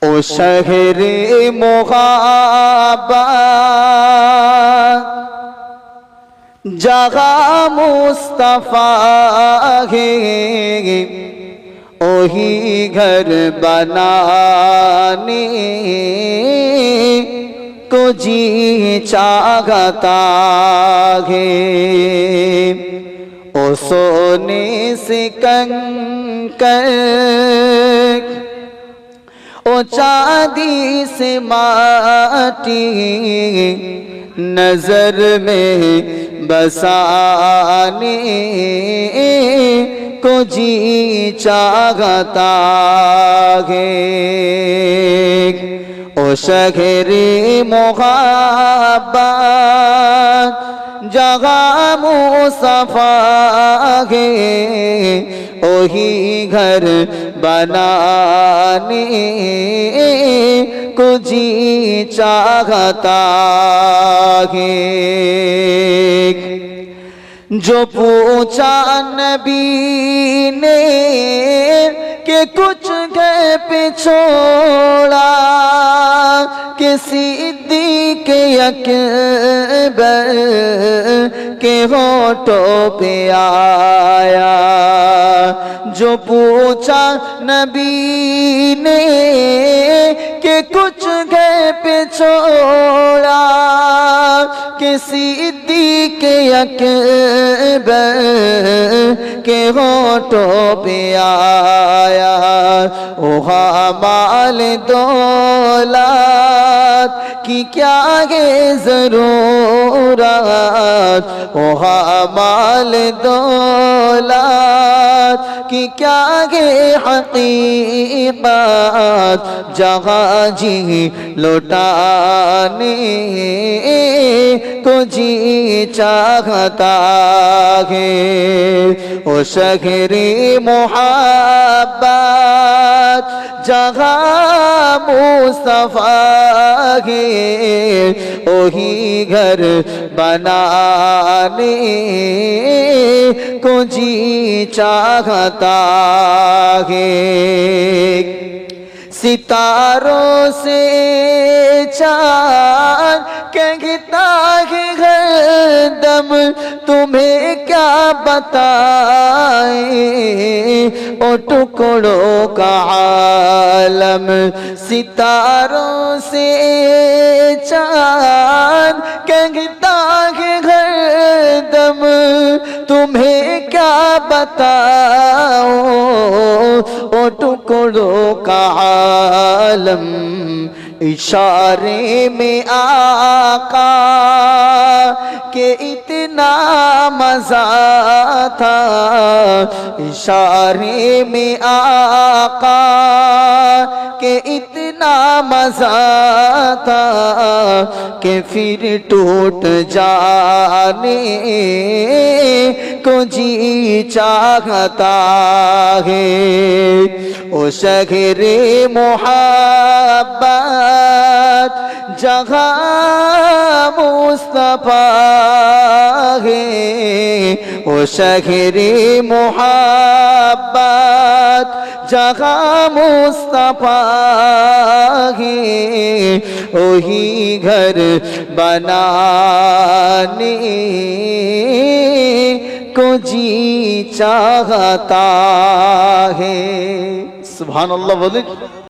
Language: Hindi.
ओ शहरे मोहब्बत जगह मुस्तफा है, ओही घर बनाने को जी चाहता है। ओ सोने से कंकर, ओ चांदी से माटी नजर में बसाने को जी चाहता है। ओ शहरे मोहब्बत जगह मुस्तफा है, ओही घर बनाने को जी चाहता है। जो पूछा नबी ने कि कुछ घर पे छोड़ा, कि सिद्दीक़ अकबर के होठों पे आया। जो पूछा नबी ने कि कुछ घर पे छोड़ा, कि सिद्दीक़ अकबर के होठों पे आया। ओ माल दौलत की क्या है ज़रूरत, ओ माल दौलत की क्या है हकीकत, जहाँ जी लौटाने को जी चाहता है। ओ शहरे मोहब्बत जहाँ मुस्तफा है, ओही घर बनाने को जी चाहता है। सितारों से चाँद कहता है हरदम, तुम्हें क्या बताए ओ टुकड़ों का आलम। सितारों से चाँद कहता है हरदम, तुम्हें क्या बताओ ओ टुकड़ों का आलम। इशारे में आका के इतना मजा था, इशारे में आका के इतना मजा था, कि फिर टूट जाने को जी चाहता है। ओ शहरे मोहब्बत जगह मुस्तफा है, ओ शहरे मोहब्बत जगह मुस्तफा है, ओही घर बनाने को जी चाहता है। सुभान अल्लाह बोले।